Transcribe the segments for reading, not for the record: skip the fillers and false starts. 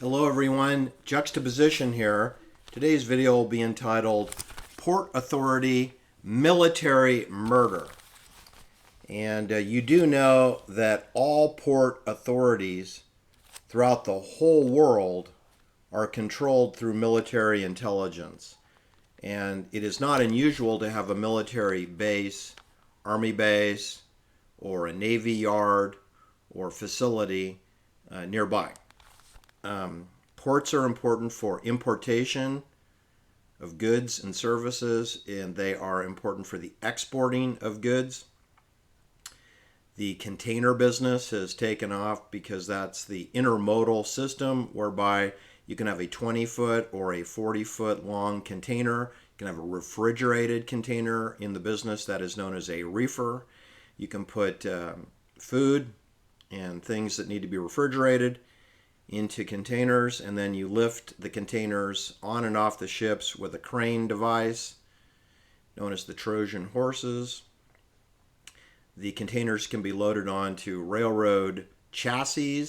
Hello everyone, Juxtaposition here. Today's video will be entitled Port Authority Military Murder. And you do know that all port authorities throughout the whole world are controlled through military intelligence. And it is not unusual to have a military base, army base, or a navy yard or facility nearby. Ports are important for importation of goods and services, and they are important for the exporting of goods. The container business has taken off because that's the intermodal system whereby you can have a 20-foot or a 40-foot long container. You can have a refrigerated container in the business that is known as a reefer. You can put food and things that need to be refrigerated into containers, and then you lift the containers on and off the ships with a crane device known as the Trojan horses. The containers can be loaded onto railroad chassis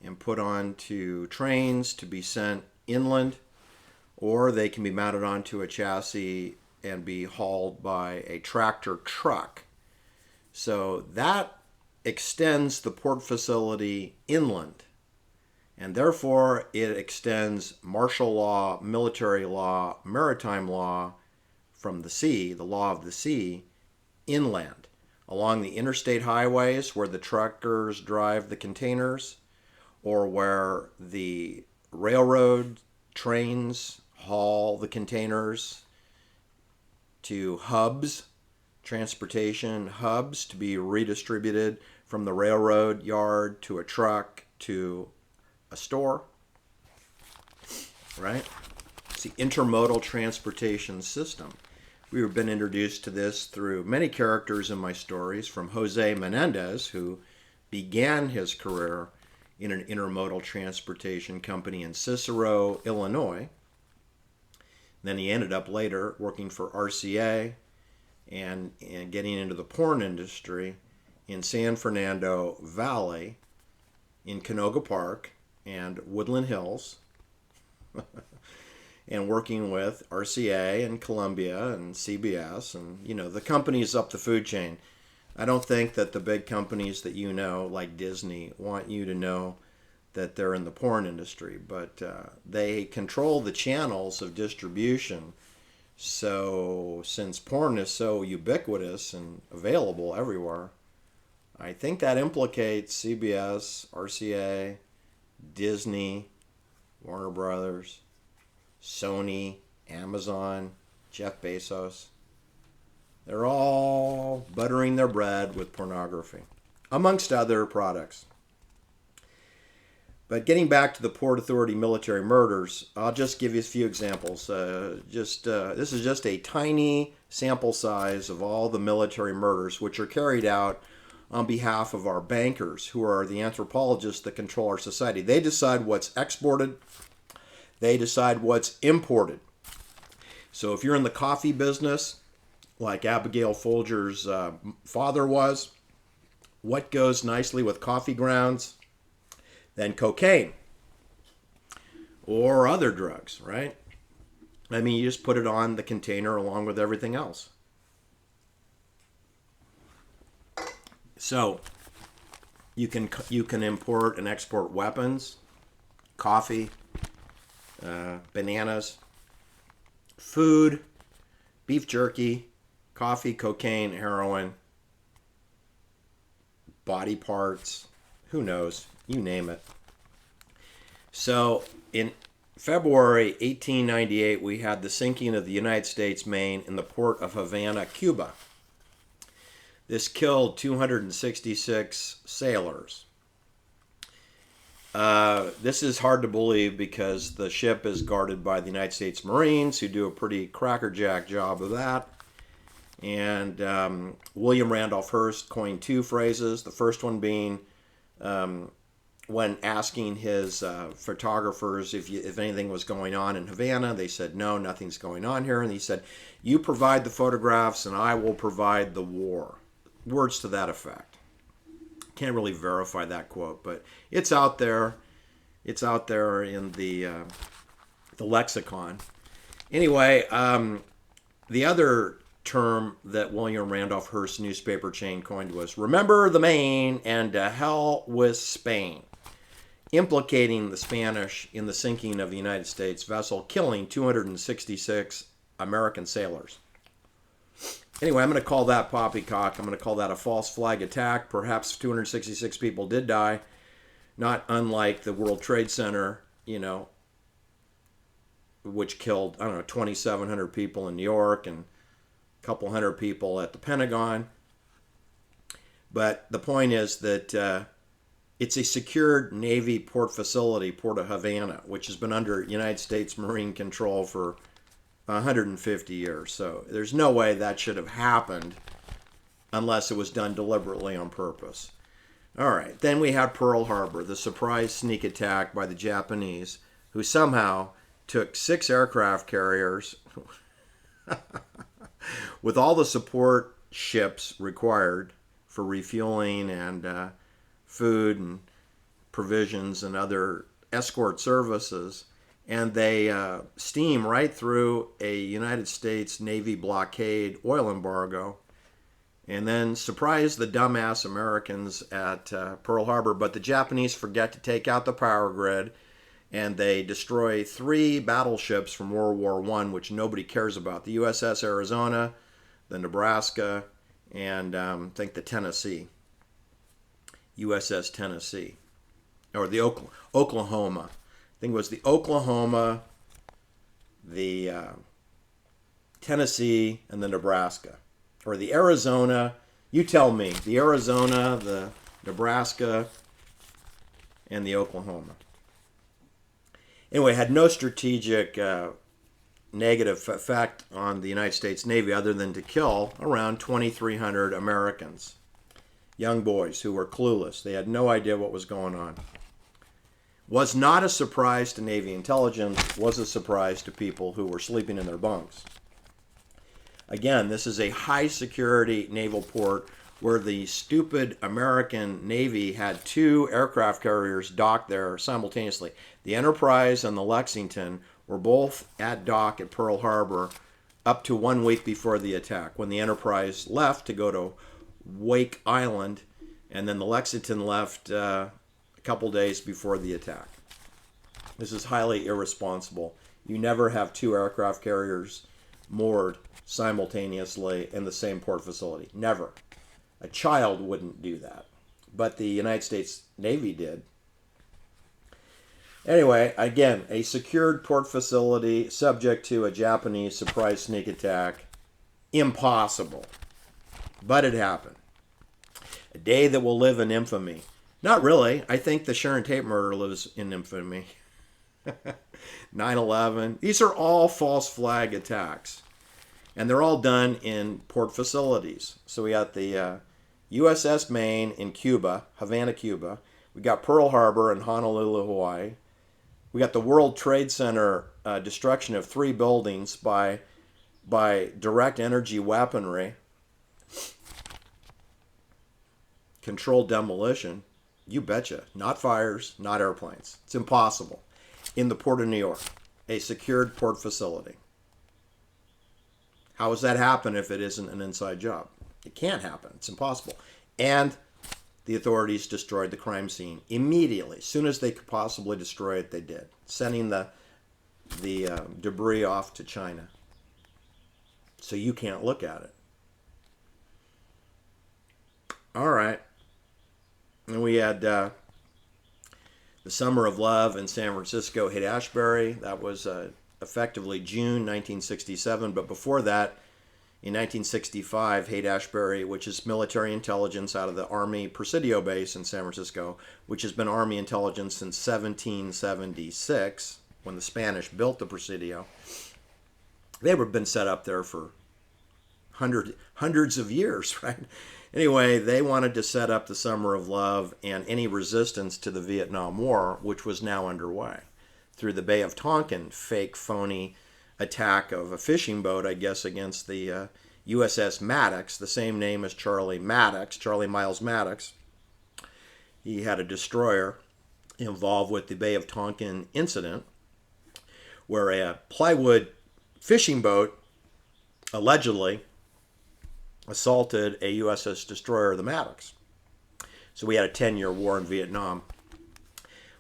and put onto trains to be sent inland, or they can be mounted onto a chassis and be hauled by a tractor truck. So that extends the port facility inland. And therefore, it extends martial law, military law, maritime law from the sea, the law of the sea, inland, along the interstate highways where the truckers drive the containers, or where the railroad trains haul the containers to hubs, transportation hubs, to be redistributed from the railroad yard to a truck to a store, right? It's the intermodal transportation system. We've been introduced to this through many characters in my stories, from Jose Menendez, who began his career in an intermodal transportation company in Cicero, Illinois. Then he ended up later working for RCA and getting into the porn industry in San Fernando Valley, in Canoga Park, and Woodland Hills, and working with RCA and Columbia and CBS and, the companies up the food chain. I don't think that the big companies that you know, like Disney, want you to know that they're in the porn industry, but they control the channels of distribution. So since porn is so ubiquitous and available everywhere, I think that implicates CBS, RCA, Disney, Warner Brothers, Sony, Amazon, Jeff Bezos. They're all buttering their bread with pornography, amongst other products. But getting back to the Port Authority military murders, I'll just give you a few examples. This is just a tiny sample size of all the military murders which are carried out on behalf of our bankers, who are the anthropologists that control our society. They decide what's exported. They decide what's imported. So if you're in the coffee business, like Abigail Folger's father was, what goes nicely with coffee grounds? Then cocaine or other drugs, right? I mean, you just put it on the container along with everything else. So you can import and export weapons, coffee, bananas, food, beef jerky, coffee, cocaine, heroin, body parts, who knows, you name it. So in February 1898, we had the sinking of the United States Maine in the port of Havana, Cuba. This killed 266 sailors. This is hard to believe because the ship is guarded by the United States Marines, who do a pretty crackerjack job of that. And William Randolph Hearst coined two phrases. The first one being when asking his photographers if anything was going on in Havana, they said, no, nothing's going on here. And he said, you provide the photographs and I will provide the war. Words to that effect. Can't really verify that quote, but it's out there. It's out there in the lexicon. Anyway, the other term that William Randolph Hearst newspaper chain coined was "Remember the Maine and to hell with Spain," implicating the Spanish in the sinking of the United States vessel, killing 266 American sailors. Anyway, I'm going to call that poppycock. I'm going to call that a false flag attack. Perhaps 266 people did die, not unlike the World Trade Center, which killed, 2,700 people in New York and a couple hundred people at the Pentagon. But the point is that it's a secured Navy port facility, Port of Havana, which has been under United States Marine control for 150 years. So there's no way that should have happened unless it was done deliberately on purpose. All right, then we have Pearl Harbor, the surprise sneak attack by the Japanese, who somehow took 6 aircraft carriers with all the support ships required for refueling and food and provisions and other escort services, and they steam right through a United States Navy blockade oil embargo, and then surprise the dumbass Americans at Pearl Harbor. But the Japanese forget to take out the power grid, and they destroy 3 battleships from World War I, which nobody cares about: the USS Arizona, the Nebraska, and I think the Tennessee, USS Tennessee, or the Oklahoma. I think it was the Oklahoma, the Tennessee, and the Nebraska. Or the Arizona, you tell me, the Arizona, the Nebraska, and the Oklahoma. Anyway, it had no strategic negative effect on the United States Navy other than to kill around 2,300 Americans, young boys who were clueless. They had no idea what was going on. Was not a surprise to Navy intelligence, was a surprise to people who were sleeping in their bunks. Again, this is a high security naval port where the stupid American Navy had 2 aircraft carriers docked there simultaneously. The Enterprise and the Lexington were both at dock at Pearl Harbor up to 1 week before the attack, when the Enterprise left to go to Wake Island, and then the Lexington left a couple days before the attack. This is highly irresponsible. You never have 2 aircraft carriers moored simultaneously in the same port facility. Never. A child wouldn't do that. But the United States Navy did. Anyway, again, a secured port facility subject to a Japanese surprise sneak attack. Impossible. But it happened. A day that will live in infamy. Not really. I think the Sharon Tate murder lives in infamy. 9/11. These are all false flag attacks. And they're all done in port facilities. So we got the USS Maine in Cuba, Havana, Cuba. We got Pearl Harbor in Honolulu, Hawaii. We got the World Trade Center destruction of 3 buildings by direct energy weaponry. Controlled demolition. You betcha. Not fires, not airplanes. It's impossible. In the Port of New York, a secured port facility. How does that happen if it isn't an inside job? It can't happen. It's impossible. And the authorities destroyed the crime scene immediately. As soon as they could possibly destroy it, they did, sending the debris off to China. So you can't look at it. All right. And we had the Summer of Love in San Francisco, Haight-Ashbury. That was effectively June 1967. But before that, in 1965, Haight-Ashbury, which is military intelligence out of the Army Presidio base in San Francisco, which has been Army intelligence since 1776, when the Spanish built the Presidio. They were been set up there for hundreds of years, right? Anyway, they wanted to set up the Summer of Love and any resistance to the Vietnam War, which was now underway, through the Bay of Tonkin fake, phony attack of a fishing boat, I guess, against the USS Maddox, the same name as Charlie Maddox, Charlie Miles Maddox. He had a destroyer. involved with the Bay of Tonkin incident, where a plywood fishing boat allegedly assaulted a USS destroyer, the Maddox. So we had a 10-year war in Vietnam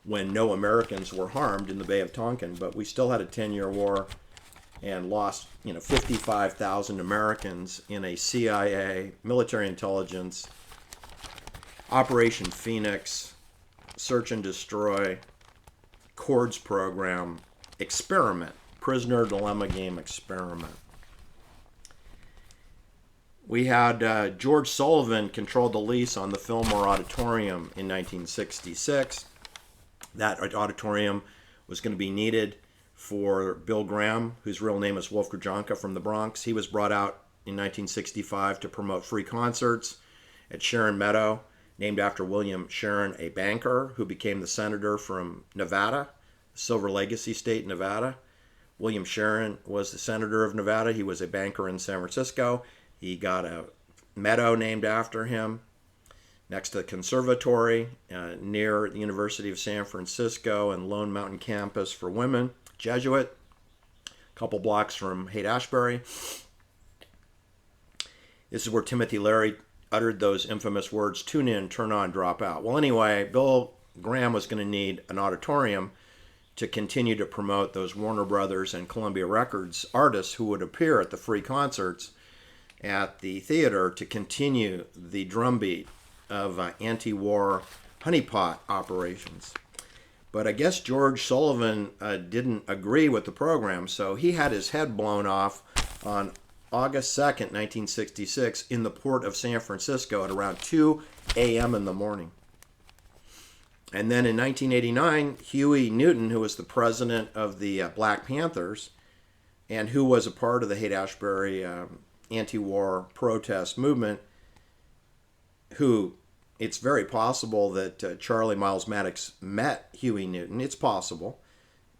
when no Americans were harmed in the Bay of Tonkin, but we still had a 10-year war and lost 55,000 Americans in a CIA military intelligence Operation Phoenix search and destroy CORDS program experiment, prisoner dilemma game experiment. We had George Sulivan controlled the lease on the Filmore Auditorium in 1966. That auditorium was going to be needed for Bill Graham, whose real name is Wolf Grajanka, from the Bronx. He was brought out in 1965 to promote free concerts at Sharon Meadow, named after William Sharon, a banker who became the senator from Nevada, Silver Legacy State, Nevada. William Sharon was the senator of Nevada. He was a banker in San Francisco. He got a meadow named after him next to the conservatory near the University of San Francisco and Lone Mountain Campus for Women, Jesuit, a couple blocks from Haight-Ashbury. This is where Timothy Leary uttered those infamous words, tune in, turn on, drop out. Well, anyway, Bill Graham was going to need an auditorium to continue to promote those Warner Brothers and Columbia Records artists who would appear at the free concerts at the theater to continue the drumbeat of anti-war honeypot operations. But I guess George Sulivan didn't agree with the program, so he had his head blown off on August 2nd, 1966, in the port of San Francisco at around 2 a.m. in the morning. And then in 1989, Huey Newton, who was the president of the Black Panthers and who was a part of the Haight-Ashbury anti-war protest movement, who it's very possible that Charlie Miles Maddox met Huey Newton. It's possible.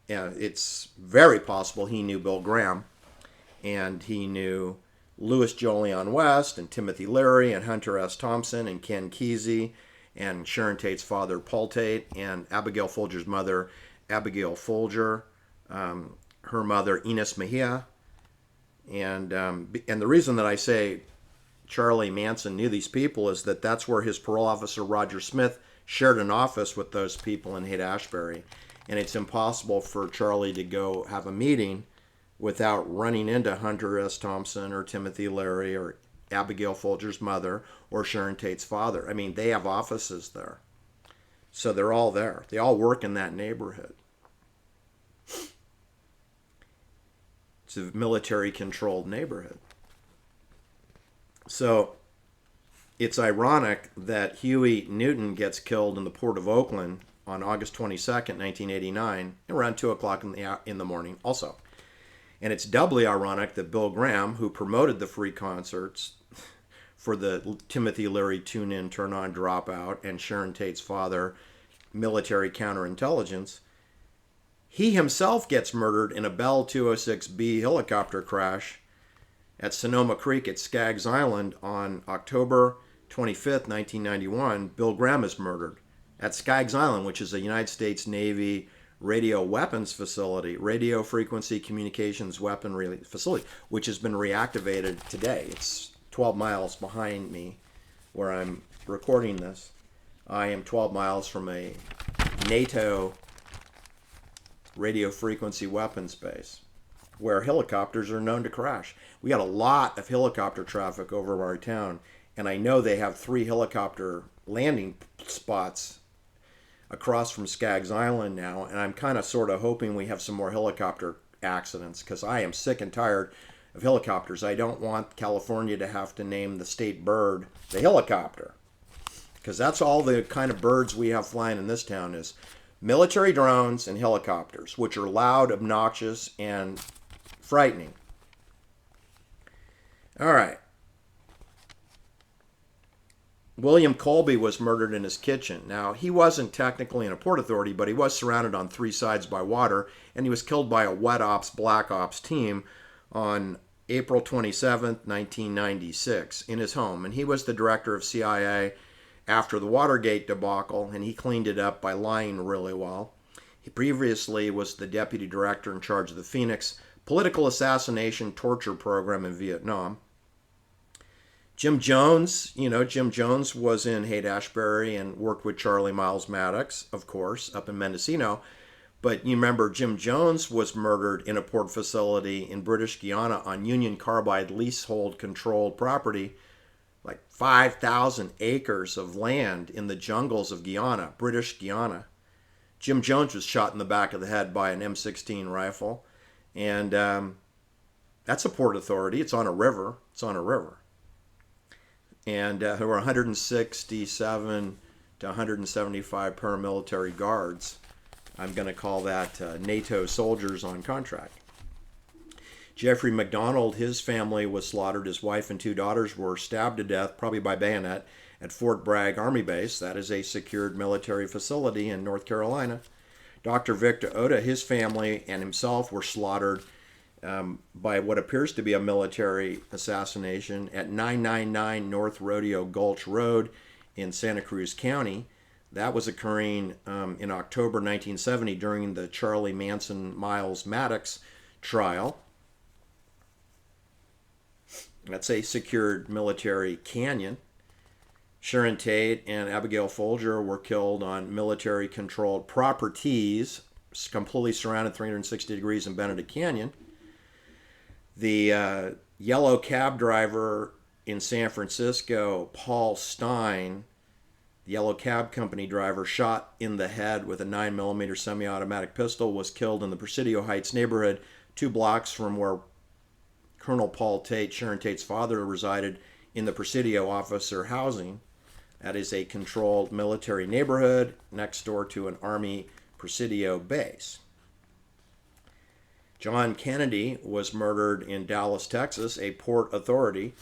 It's very possible he knew Bill Graham. And he knew Louis Jolion West and Timothy Leary and Hunter S. Thompson and Ken Kesey and Sharon Tate's father, Paul Tate, and Abigail Folger's mother, Abigail Folger, her mother, Enos Mejia. And the reason that I say Charlie Manson knew these people is that that's where his parole officer, Roger Smith, shared an office with those people in Haight-Ashbury. And it's impossible for Charlie to go have a meeting without running into Hunter S. Thompson or Timothy Leary or Abigail Folger's mother or Sharon Tate's father. I mean, they have offices there. So they're all there. They all work in that neighborhood. It's a military-controlled neighborhood. So it's ironic that Huey Newton gets killed in the port of Oakland on August 22nd, 1989, around 2 o'clock in the morning also. And it's doubly ironic that Bill Graham, who promoted the free concerts for the Timothy Leary Tune In, Turn On, Drop Out, and Sharon Tate's father, military counterintelligence, he himself gets murdered in a Bell 206B helicopter crash at Sonoma Creek at Skaggs Island on October 25th, 1991. Bill Graham is murdered at Skaggs Island, which is a United States Navy radio weapons facility, radio frequency communications weaponry facility, which has been reactivated today. It's 12 miles behind me where I'm recording this. I am 12 miles from a NATO radio frequency weapons base where helicopters are known to crash. We got a lot of helicopter traffic over our town, and I know they have 3 helicopter landing spots across from Skaggs Island now, and I'm kind of sort of hoping we have some more helicopter accidents because I am sick and tired of helicopters. I don't want California to have to name the state bird the helicopter, because that's all the kind of birds we have flying in this town is military drones and helicopters, which are loud, obnoxious, and frightening. All right. William Colby was murdered in his kitchen. Now, he wasn't technically in a Port Authority, but he was surrounded on 3 sides by water, and he was killed by a wet ops, black ops team on April 27th, 1996, in his home. And he was the director of CIA after the Watergate debacle, and he cleaned it up by lying really well. He previously was the deputy director in charge of the Phoenix political assassination torture program in Vietnam. Jim Jones, Jim Jones was in Haight-Ashbury and worked with Charlie Miles Maddox, of course, up in Mendocino. But you remember Jim Jones was murdered in a port facility in British Guiana on Union Carbide leasehold controlled property, like 5,000 acres of land in the jungles of Guiana, British Guiana. Jim Jones was shot in the back of the head by an M16 rifle. And that's a port authority. It's on a river. And there were 167 to 175 paramilitary guards. I'm going to call that NATO soldiers on contract. Jeffrey McDonald, his family was slaughtered. His wife and 2 daughters were stabbed to death, probably by bayonet, at Fort Bragg Army Base. That is a secured military facility in North Carolina. Dr. Victor Ohta, his family, and himself were slaughtered by what appears to be a military assassination at 999 North Rodeo Gulch Road in Santa Cruz County. That was occurring in October 1970 during the Charlie Manson Miles Maddox trial. That's a secured military canyon. Sharon Tate and Abigail Folger were killed on military-controlled properties, completely surrounded 360 degrees in Benet Canyon. The yellow cab driver in San Francisco, Paul Stine, the yellow cab company driver, shot in the head with a 9mm semi-automatic pistol, was killed in the Presidio Heights neighborhood, 2 blocks from where Colonel Paul Tate, Sharon Tate's father, resided in the Presidio officer housing. That is a controlled military neighborhood next door to an Army Presidio base. John Kennedy was murdered in Dallas, Texas, a port authority,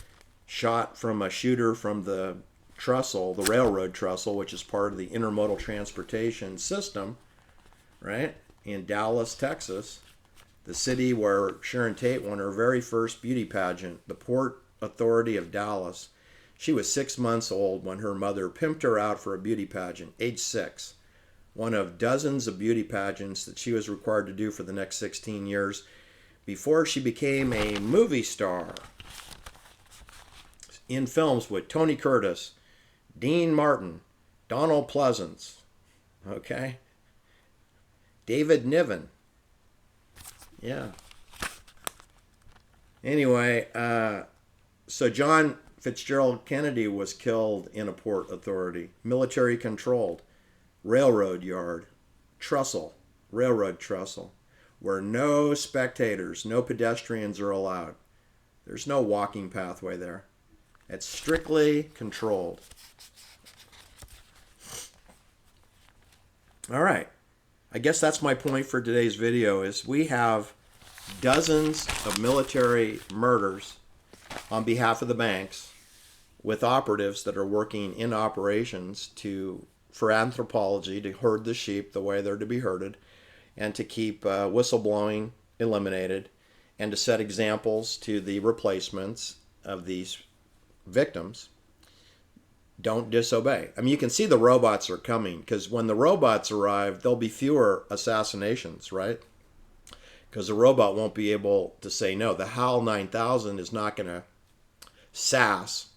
shot from a shooter from the trestle, the railroad trestle, which is part of the intermodal transportation system, right, in Dallas, Texas, the city where Sharon Tate won her very first beauty pageant, the Port Authority of Dallas. She was 6 months old when her mother pimped her out for a beauty pageant, age 6, one of dozens of beauty pageants that she was required to do for the next 16 years before she became a movie star in films with Tony Curtis, Dean Martin, Donald Pleasance, okay, David Niven. Yeah. Anyway, so John Fitzgerald Kennedy was killed in a port authority, military controlled, railroad yard, trestle, railroad trestle, where no spectators, no pedestrians are allowed. There's no walking pathway there. It's strictly controlled. All right. I guess that's my point for today's video is we have dozens of military murders on behalf of the banks with operatives that are working in operations for anthropology, to herd the sheep the way they're to be herded, and to keep whistleblowing eliminated, and to set examples to the replacements of these victims. Don't disobey. I mean, you can see the robots are coming, because when the robots arrive, there'll be fewer assassinations, right? Because the robot won't be able to say no. The HAL 9000 is not going to sass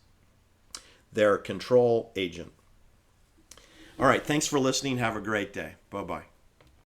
their control agent. All right, thanks for listening. Have a great day. Bye-bye.